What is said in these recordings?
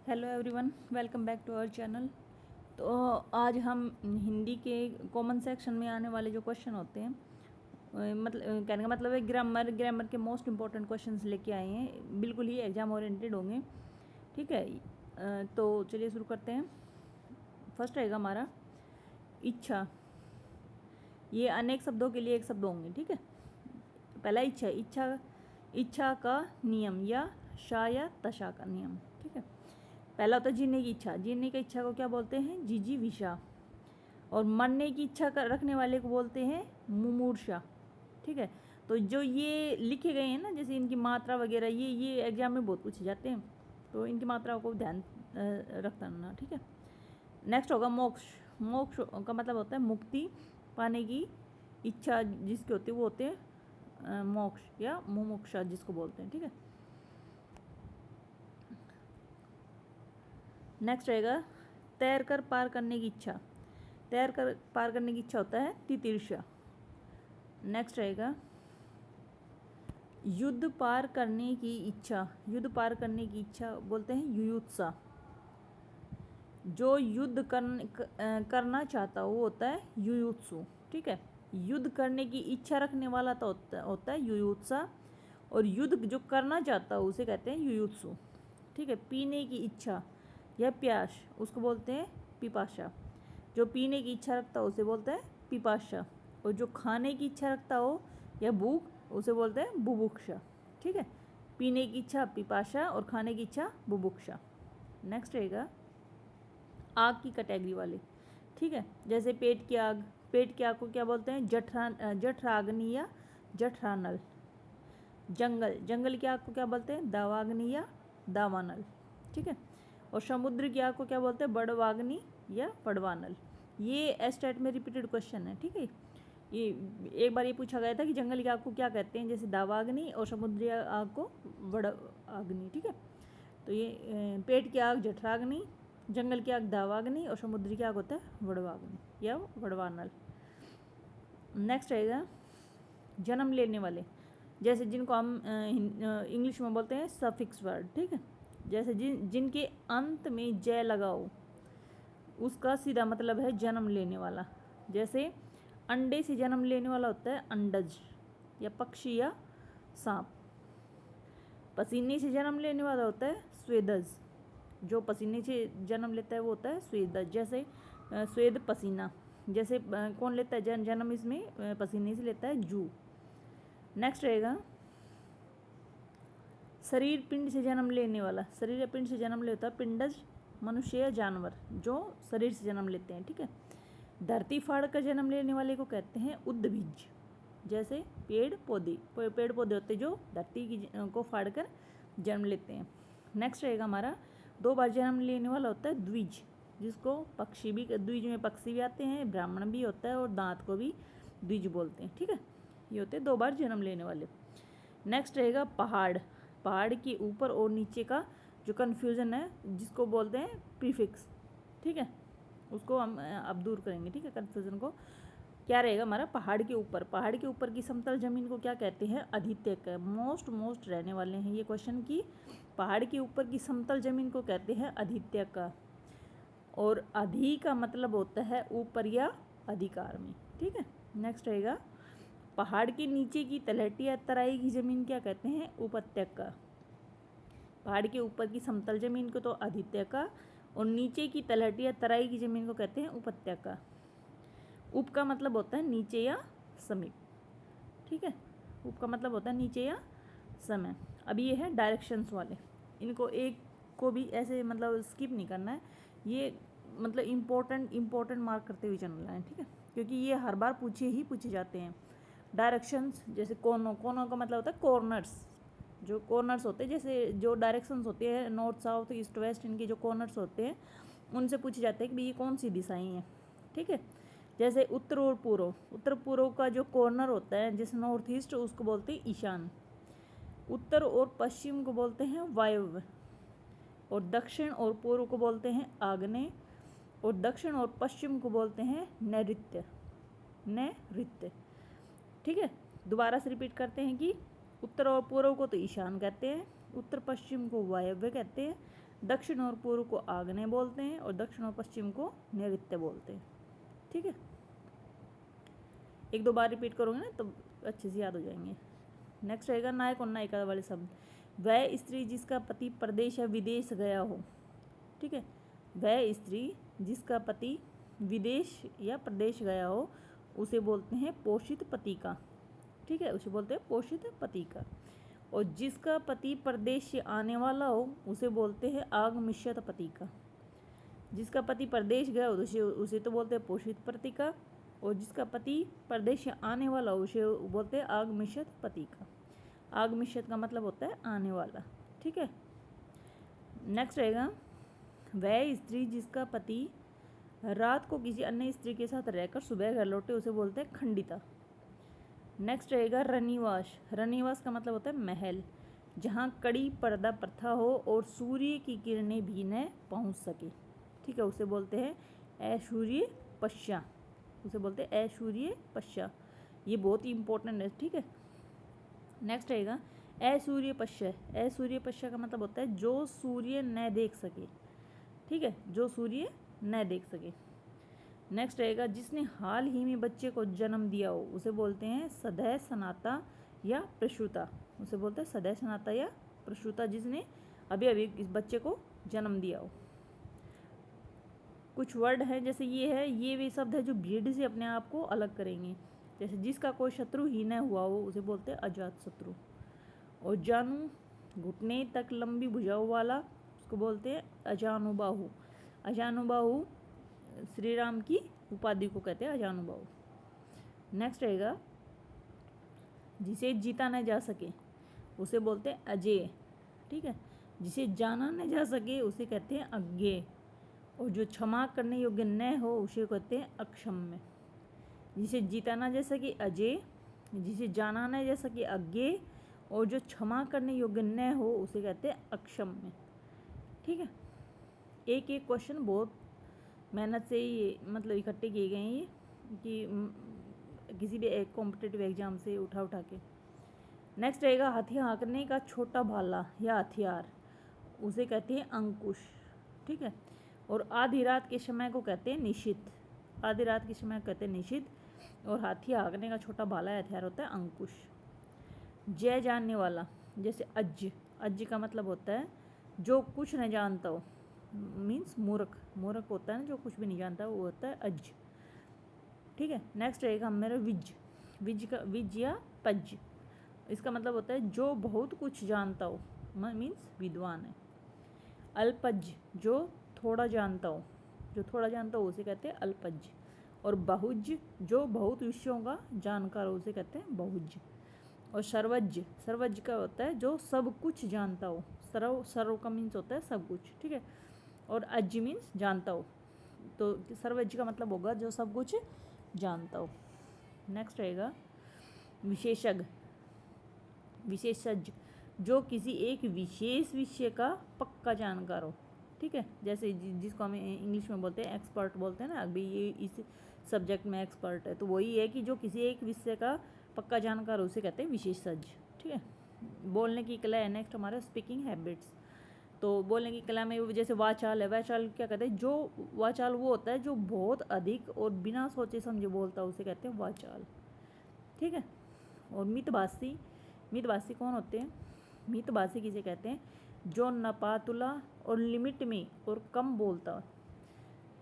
Hello everyone, welcome back to our channel. तो आज हम हिंदी के कॉमन सेक्शन में आने वाले जो क्वेश्चन होते हैं, मतलब कहने का मतलब है ग्रामर के मोस्ट इंपॉर्टेंट क्वेश्चंस लेके आए हैं, बिल्कुल ही एग्जाम ओरिएंटेड होंगे। ठीक है, तो चलिए शुरू करते हैं। फर्स्ट रहेगा हमारा इच्छा। ये अनेक शब्दों के लिए एक शब्द होंगे। ठीक है, पहला इच्छा। इच्छा का नियम या शा या तशा का नियम। ठीक है, पहला होता है जीने की इच्छा। जीने की इच्छा को क्या बोलते हैं? जीजी विशा। और मरने की इच्छा रखने वाले को बोलते हैं मुमूर्षा। ठीक है, तो जो ये लिखे गए हैं ना, जैसे इनकी मात्रा वगैरह, ये एग्जाम में बहुत पूछे जाते हैं, तो इनकी मात्रा को ध्यान रखता रहना। ठीक है, नेक्स्ट होगा मोक्ष। मोक्ष का मतलब होता है मुक्ति पाने की इच्छा जिसकी होती है वो होते हैं मोक्ष या मुमुक्षा जिसको बोलते हैं। ठीक है, नेक्स्ट रहेगा तैर कर पार करने की इच्छा। तैर कर पार करने की इच्छा होता है तितीर्षा। नेक्स्ट रहेगा युद्ध पार करने की इच्छा। युद्ध पार करने की इच्छा बोलते हैं युयुत्सा। जो युद्ध करना चाहता वो होता है युयुत्सु। ठीक है, युद्ध करने की इच्छा रखने वाला तो होता है युयुत्सा, और युद्ध जो करना चाहता है उसे कहते हैं युयुत्सु। ठीक है, पीने की इच्छा या प्यास उसको बोलते हैं पिपाशा। जो पीने की इच्छा रखता हो उसे बोलते हैं पिपाशा, और जो खाने की इच्छा रखता हो या भूख उसे बोलते हैं बुभुक्षा। ठीक है, पीने की इच्छा पिपाशा और खाने की इच्छा बुभुक्षा। नेक्स्ट रहेगा आग की कैटेगरी वाले। ठीक है, जैसे पेट की आग। पेट की आग को क्या बोलते हैं? जठराग्नि या जठरानल। जंगल की आग को क्या बोलते हैं? दावाग्नि या दावानल। ठीक है, और समुद्र की आग को क्या बोलते हैं? बड़वाग्नि या पड़वानल। ये एस्टेट में रिपीटेड क्वेश्चन है। ठीक है, ये एक बार ये पूछा गया था कि जंगल की आग को क्या कहते हैं, जैसे दावाग्नि, और समुद्री आग को वड़वाग्नि। ठीक है, तो ये पेट की आग जठराग्नि, जंगल की आग दावाग्नि, और समुद्री की आग होता है वड़वाग्नि या वड़वानल। नेक्स्ट रहेगा जन्म लेने वाले, जैसे जिनको हम इंग्लिश में बोलते हैं सफिक्स वर्ड। ठीक है, जैसे जिनके अंत में जय लगा हो उसका सीधा मतलब है जन्म लेने वाला। जैसे अंडे से जन्म लेने वाला होता है अंडज या पक्षी या सांप। पसीने से जन्म लेने वाला होता है स्वेदज। जो पसीने से जन्म लेता है वो होता है स्वेदज। जैसे स्वेद पसीना। जैसे कौन लेता है जन्म इसमें? पसीने से लेता है जू। नेक्स्ट रहेगा शरीर पिंड से जन्म लेने वाला। शरीर या पिंड से जन्म लेता है पिंडज, मनुष्य या जानवर जो शरीर से जन्म लेते हैं। ठीक है, धरती फाड़ कर जन्म लेने वाले को कहते हैं उद्भिज। जैसे पेड़ पौधे होते जो धरती की को फाड़ कर जन्म लेते हैं। नेक्स्ट रहेगा हमारा 2 बार जन्म लेने वाला होता है द्विज, जिसको पक्षी भी, द्विज में पक्षी भी आते हैं, ब्राह्मण भी होता है, और दांत को भी द्विज बोलते हैं। ठीक है, ये होते हैं 2 बार जन्म लेने वाले। नेक्स्ट रहेगा पहाड़। पहाड़ के ऊपर और नीचे का जो कन्फ्यूज़न है जिसको बोलते हैं प्रीफिक्स। ठीक है, उसको हम अब दूर करेंगे। ठीक है, कन्फ्यूज़न को। क्या रहेगा हमारा पहाड़ के ऊपर? पहाड़ के ऊपर की समतल जमीन को क्या कहते हैं? अधित्यक। मोस्ट रहने वाले हैं ये क्वेश्चन की। पहाड़ के ऊपर की समतल जमीन को कहते हैं अधित्यक। और अधि का मतलब होता है ऊपर या अधिकार में। ठीक है, नेक्स्ट रहेगा पहाड़ के नीचे की तलहटी या तराई की जमीन क्या कहते हैं? उपत्यका। पहाड़ के ऊपर की समतल जमीन को तो अधित्यका, और नीचे की तलहटी या तराई की जमीन को कहते हैं उपत्यका। उप का मतलब होता है नीचे या समीप। ठीक है, उप का मतलब होता है नीचे या समय। अब ये है डायरेक्शंस वाले, इनको एक को भी ऐसे मतलब स्किप नहीं करना है, ये मतलब इम्पोर्टेंट मार्क करते हुए चलना है। ठीक है, क्योंकि ये हर बार पूछे जाते हैं। डायरेक्शंस जैसे कोनों का मतलब होता है कॉर्नर्स। जो कॉर्नर्स होते हैं, जैसे जो डायरेक्शंस होते हैं नॉर्थ साउथ ईस्ट वेस्ट, इनके जो कॉर्नर्स होते हैं उनसे पूछे जाते हैं कि भाई ये कौन सी दिशाएं हैं। ठीक है, जैसे उत्तर और पूर्व। उत्तर पूर्व का जो कॉर्नर होता है जैसे नॉर्थ ईस्ट, उसको बोलते हैं ईशान। उत्तर और पश्चिम को बोलते हैं वायव्य, और दक्षिण और पूर्व को बोलते हैं आग्नेय, और दक्षिण और पश्चिम को बोलते हैं नैऋत्य। ठीक है, दोबारा से रिपीट करते हैं कि उत्तर और पूर्व को तो ईशान कहते हैं, उत्तर पश्चिम को वायव्य कहते हैं, दक्षिण और पूर्व को आग्नेय बोलते हैं और दक्षिण और पश्चिम को नैऋत्य बोलते हैं। ठीक है, एक दो बार रिपीट करोगे ना तो अच्छे से याद हो जाएंगे। नेक्स्ट रहेगा नायक और नायिका वाले शब्द। वह स्त्री जिसका पति प्रदेश या विदेश गया हो। ठीक है, वह स्त्री जिसका पति विदेश या प्रदेश गया हो उसे बोलते हैं पोषित पति का। ठीक है, उसे बोलते हैं पोषित पति का। और जिसका पति प्रदेश से आने वाला हो उसे बोलते हैं आगमिष्यत पति का। जिसका पति प्रदेश गया हो उसे तो बोलते हैं पोषित पति का, और जिसका पति प्रदेश से आने वाला हो उसे बोलते हैं आगमिष्यत पति का। आगमिष्यत का मतलब होता है आने वाला। ठीक है, नेक्स्ट रहेगा वह स्त्री जिसका पति रात को किसी अन्य स्त्री के साथ रहकर सुबह घर लौटे उसे बोलते हैं खंडिता। नेक्स्ट रहेगा रनिवास। रनिवास का मतलब होता है महल, जहाँ कड़ी पर्दा प्रथा हो और सूर्य की किरणें भी न पहुँच सके। ठीक है, उसे बोलते हैं ऐश्वर्य पश्चा। उसे बोलते हैं ऐश्वर्य पश्चा। ये बहुत ही इंपॉर्टेंट है। ठीक है, नेक्स्ट रहेगा ऐश्वर्य पश्चा। ऐश्वर्य पश्चा का मतलब होता है जो सूर्य न देख सके। ठीक है, जो सूर्य न देख सके। नेक्स्ट रहेगा जिसने हाल ही में बच्चे को जन्म दिया हो उसे बोलते हैं सदैव सनाता या प्रसूता। उसे बोलते हैं सदैव सनाता या प्रसूता, जिसने अभी अभी इस बच्चे को जन्म दिया हो। कुछ वर्ड है जैसे ये वे शब्द है जो भीड़ से अपने आप को अलग करेंगे। जैसे जिसका कोई शत्रु ही न हुआ हो उसे बोलते हैं अजात शत्रु। और जानू घुटने तक लंबी भुजाओं वाला उसको बोलते हैं अजानुबाहु। अजानुबाहु श्री राम की उपाधि को कहते हैं अजानुबाहु। नेक्स्ट रहेगा जिसे जीता न जा सके उसे बोलते हैं अजेय। ठीक है, जिसे जाना न जा सके उसे कहते हैं अज्ञेय। और जो क्षमा करने योग्य न हो उसे कहते हैं अक्षम्य। जिसे जीता न जा सके अजेय, जिसे जाना न जा सके अज्ञेय, और जो क्षमा करने योग्य न हो उसे कहते हैं अक्षम्य। ठीक है, एक एक क्वेश्चन बहुत मेहनत से ही मतलब इकट्ठे किए गए हैं ये, कि किसी भी एक कॉम्पिटिटिव एग्जाम से उठा के। नेक्स्ट रहेगा हथियार हाँकने का छोटा भाला या हथियार उसे कहते हैं अंकुश। ठीक है, और आधी रात के समय को कहते हैं निशित। आधी रात के समय को कहते हैं निशित, और हाथी हाँकने का छोटा भाला या हथियार होता है अंकुश। जय जानने वाला, जैसे अज्ज। अज्ज का मतलब होता है जो कुछ नहीं जानता हो, मीन्स मूर्ख। मूर्ख होता है ना जो कुछ भी नहीं जानता, वो होता है अज्ज। ठीक है, नेक्स्ट रहेगा मेरा विज। विज का विज या पज, इसका मतलब होता है जो बहुत कुछ जानता हो, मीन्स विद्वान है। अल्पज, जो थोड़ा जानता हो, जो थोड़ा जानता हो उसे कहते हैं अल्पज। और बहुज, जो बहुत विषयों का जानकार हो उसे कहते हैं बहुज। और सर्वज्ञ, सर्वज्ञ का होता है जो सब कुछ जानता हो। सर्व का मीन्स होता है सब कुछ। ठीक है, और अज्ञ मीन्स जानता हो, तो सर्वज्ञ का मतलब होगा जो सब कुछ जानता हो। नेक्स्ट रहेगा विशेषज्ञ। विशेषज्ञ, जो किसी एक विशेष विषय का पक्का जानकार हो। ठीक है, जैसे जिसको हम इंग्लिश में बोलते हैं एक्सपर्ट बोलते हैं ना, अभी ये इस सब्जेक्ट में एक्सपर्ट है, तो वही है कि जो किसी एक विषय का पक्का जानकार हो उसे कहते हैं विशेषज्ञ। ठीक है, बोलने की कला है। नेक्स्ट हमारा स्पीकिंग हैबिट्स। तो बोलने की कला में जैसे वाचाल है, वाचाल क्या कहते हैं, जो वाचाल वो होता है जो बहुत अधिक और बिना सोचे समझे बोलता है उसे कहते हैं वाचाल। ठीक है, और मितभाषी। मितभाषी कौन होते हैं? मितभाषी किसे कहते हैं? जो नपातुला और लिमिट में और कम बोलता है।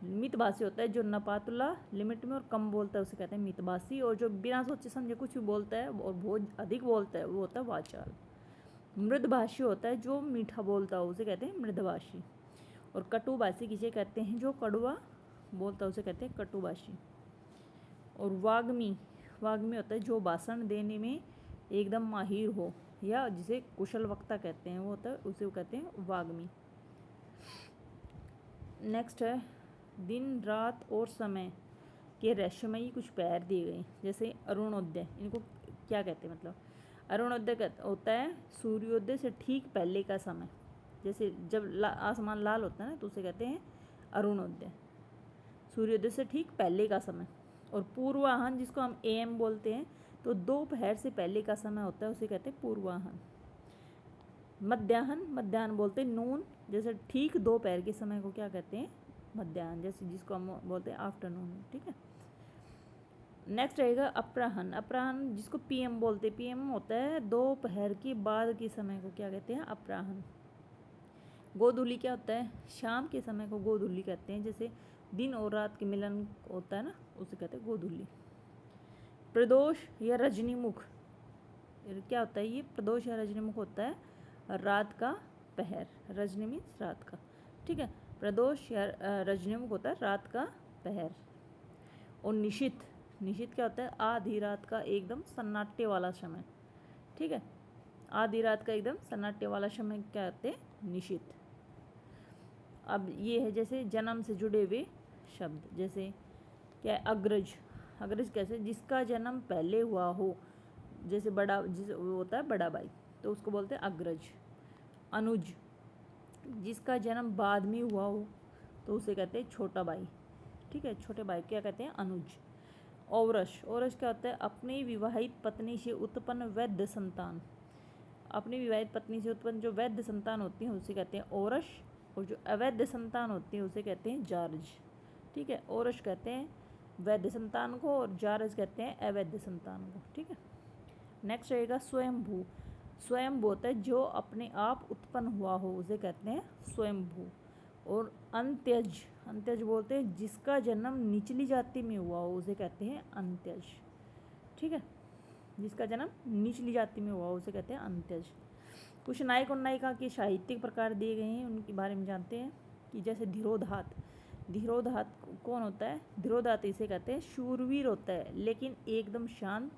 मितभाषी होता है जो नपातुला, लिमिट में और कम बोलता है उसे कहते हैं मितभाषी। और जो बिना सोचे समझे कुछ भी बोलता है और बहुत अधिक बोलता है वो होता है वाचाल। मृदभाषी होता है जो मीठा बोलता है उसे कहते हैं मृदभाषी। और कटुभाषी किसे कहते हैं? जो कड़वा बोलता है उसे कहते हैं कटुभाषी। और वाग्मी, वाग्मी होता है जो भाषण देने में एकदम माहिर हो या जिसे कुशल वक्ता कहते हैं, वो होता है उसे कहते हैं वाग्मी। नेक्स्ट है दिन, रात और समय के रहस्यमयी कुछ पैर दिए गए। जैसे अरुणोदय, इनको क्या कहते हैं? मतलब अरुणोदय होता है सूर्योदय से ठीक पहले का समय। जैसे जब आसमान लाल होता है ना तो उसे कहते हैं अरुणोदय, सूर्योदय से ठीक पहले का समय। और पूर्वाहन जिसको हम AM बोलते हैं, तो दोपहर से पहले का समय होता है उसे कहते हैं पूर्वाहन। मध्याह्न, मध्याह्न बोलते हैं नून, जैसे ठीक दोपहर के समय को क्या कहते हैं, मध्याह्न, जैसे जिसको हम बोलते हैं आफ्टरनून, ठीक है। नेक्स्ट रहेगा अपराह्न, अपराह्न जिसको पीएम बोलते हैं, पीएम होता है दोपहर के बाद के समय को क्या कहते हैं, अपराह्न। गोधूली क्या होता है, शाम के समय को गोधूली कहते हैं, जैसे दिन और रात के मिलन होता है ना, उसे कहते हैं गोधूली। प्रदोष या रजनीमुख क्या होता है, ये प्रदोष या रजनीमुख होता है रात का पहर, रजनी मीन्स रात का, ठीक है। प्रदोष या रजनीमुख होता है रात का पहर। और निशित, निशित क्या होता है, आधी रात का एकदम सन्नाटे वाला समय, ठीक है। आधी रात का एकदम सन्नाटे वाला समय क्या कहते हैं, निशित। अब ये है जैसे जन्म से जुड़े हुए शब्द, जैसे क्या है, अग्रज, अग्रज कैसे, जिसका जन्म पहले हुआ हो, जैसे बड़ा, जिस वो होता है बड़ा भाई, तो उसको बोलते हैं अग्रज। अनुज, जिसका जन्म बाद में हुआ हो, तो उसे कहते हैं छोटा भाई, ठीक है, छोटे भाई क्या कहते हैं, अनुज। औरस, औरस क्या होता है, अपनी विवाहित पत्नी से उत्पन्न वैध संतान, अपनी विवाहित पत्नी से उत्पन्न जो वैध संतान होती है उसे कहते हैं औरस, और जो अवैध संतान होती है उसे कहते हैं जारज, ठीक है। औरस कहते हैं वैध संतान को और जारज कहते हैं अवैध संतान को, ठीक है। नेक्स्ट रहेगा स्वयंभू, स्वयंभू होता है जो अपने आप उत्पन्न हुआ हो उसे कहते हैं स्वयंभू। और अंत्यज, अंत्यज बोलते हैं जिसका जन्म निचली जाति में हुआ हो उसे कहते हैं अंत्यज, ठीक है, जिसका जन्म निचली जाति में हुआ उसे कहते हैं अंत्यज। कुछ नायक और नायिका के साहित्यिक प्रकार दिए गए हैं, उनके बारे में जानते हैं कि जैसे धीरोदात, धीरोदात कौन होता है, धीरोदात इसे कहते हैं शूरवीर होता है लेकिन एकदम शांत,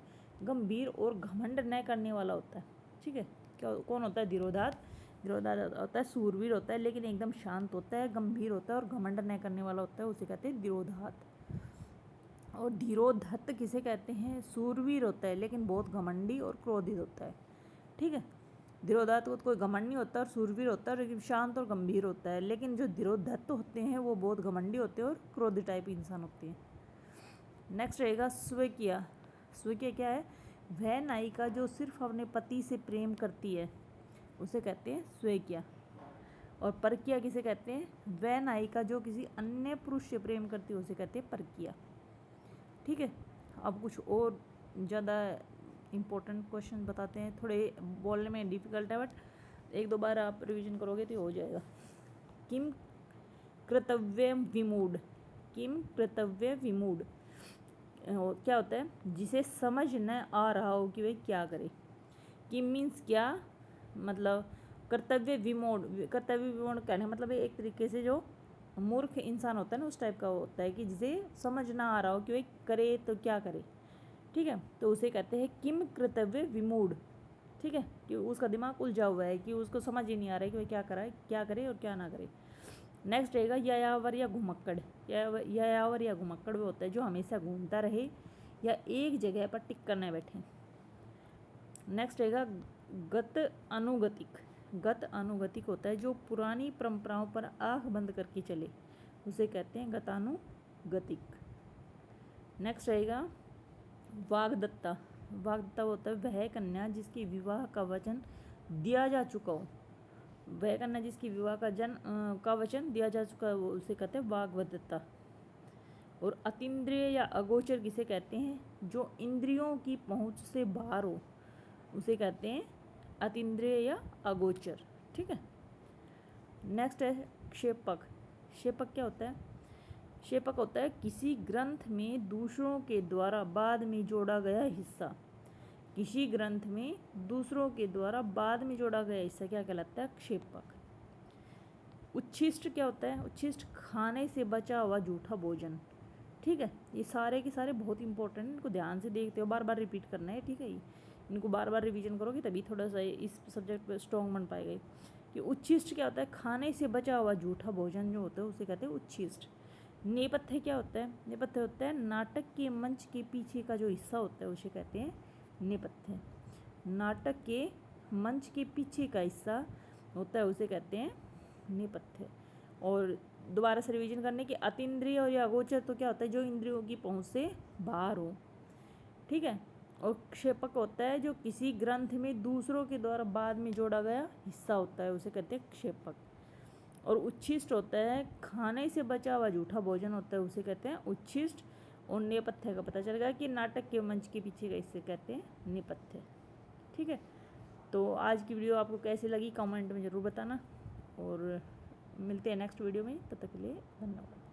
गंभीर और घमंड न करने वाला होता है, ठीक है। क्या कौन होता है धीरोदात, धीरोदात होता है सूरवीर होता है लेकिन एकदम शांत होता है, गंभीर होता है और घमंड न करने वाला होता है, उसे कहते हैं धीरोदात। और धीरोधत्त किसे कहते हैं, सूरवीर होता है लेकिन बहुत घमंडी और क्रोधित होता है, ठीक है। धीरोदात को कोई घमंड नहीं होता और सूरवीर होता है, लेकिन शांत और गंभीर होता है, लेकिन जो धीरोधत्त होते हैं वो बहुत घमंडी होते हैं और क्रोधी टाइप इंसान होते हैं। नेक्स्ट रहेगा स्वेकिया, स्वेकिया क्या है, वह नायिका जो सिर्फ अपने पति से प्रेम करती है उसे कहते हैं स्वेकिया। और परकिया किसे कहते हैं, वह नायिका जो किसी अन्य पुरुष से प्रेम करती है उसे कहते हैं परकिया, ठीक है। अब कुछ और ज़्यादा इम्पोर्टेंट क्वेश्चन बताते हैं, थोड़े बोलने में डिफ़िकल्ट है बट एक दो बार आप रिवीजन करोगे तो हो जाएगा। किम कर्तव्य विमूढ़, किम कर्तव्य विमूढ़ क्या होता है, जिसे समझ न आ रहा हो कि वह क्या करे। किम मीन्स क्या, मतलब कर्तव्य विमूढ़, कर्तव्य विमूढ़ कहने मतलब एक तरीके से जो मूर्ख इंसान होता है ना उस टाइप का होता है कि जिसे समझ ना आ रहा हो कि वह करे तो क्या करे, ठीक है, तो उसे कहते हैं किम कर्तव्य विमूढ़, ठीक है, कि उसका दिमाग उलझा हुआ है कि उसको समझ ही नहीं आ रहा है कि वह क्या कराए, क्या करे और क्या ना करे। नेक्स्ट रहेगा यायावर या घुमक्कड़, यायावर या घुमक्कड़ वो होता है जो हमेशा घूमता रहे या एक जगह पर टिक कर न बैठे। नेक्स्ट रहेगा गत अनुगतिक, गत अनुगतिक होता है जो पुरानी परंपराओं पर आँख बंद करके चले उसे कहते हैं गतानुगतिक। नेक्स्ट रहेगा वाग्दत्ता, वाग्दत्ता होता है वह कन्या जिसके विवाह का वचन दिया जा चुका हो, वह कन्या जिसकी विवाह का वचन दिया जा चुका है वो उसे कहते हैं वाग्दत्ता। और अतीन्द्रिय या अगोचर किसे कहते हैं, जो इंद्रियों की पहुंच से बाहर हो उसे कहते हैं अतीन्द्रिय या अगोचर, ठीक है। नेक्स्ट है क्षेपक, क्षेपक क्या होता है, क्षेपक होता है किसी ग्रंथ में दूसरों के द्वारा बाद में जोड़ा गया हिस्सा, किसी ग्रंथ में दूसरों के द्वारा बाद में जोड़ा गया हिस्सा क्या कहलाता है, क्षेपक। उच्छिष्ट क्या होता है, उच्छिष्ट खाने से बचा हुआ जूठा भोजन, ठीक है। ये सारे के सारे बहुत इंपॉर्टेंट, इनको ध्यान से देखते हो, बार बार रिपीट करना है, ठीक है। इनको बार बार रिवीजन करोगे तभी थोड़ा सा इस सब्जेक्ट पर स्ट्रॉन्ग बन पाएगा। कि उच्छिष्ट क्या होता है, खाने से बचा हुआ जूठा भोजन जो होता है उसे कहते हैं उच्छिष्ट। नेपथ्य क्या होता है, नेपथ्य होता है नाटक के मंच के पीछे का जो हिस्सा होता है उसे कहते हैं नेपथ्य। नाटक के मंच के पीछे का हिस्सा होता है उसे कहते हैं नेपथ्य। और दोबारा से रिवीजन करने के अतीन्द्रिय और या अगोचर तो क्या होता है, जो इंद्रियों की पहुंच से बाहर हो, ठीक है। और क्षेपक होता है जो किसी ग्रंथ में दूसरों के द्वारा बाद में जोड़ा गया हिस्सा होता है, उसे कहते हैं क्षेपक। और उच्छिष्ट होता है खाने से बचा हुआ जूठा भोजन होता है, उसे कहते हैं उच्छिष्ट। और नेपथ्य का पता चल गया कि नाटक के मंच के पीछे का इसे कहते हैं नेपथ्य। ठीक है, तो आज की वीडियो आपको कैसी लगी कमेंट में ज़रूर बताना, और मिलते हैं नेक्स्ट वीडियो में। तब तक के लिए धन्यवाद।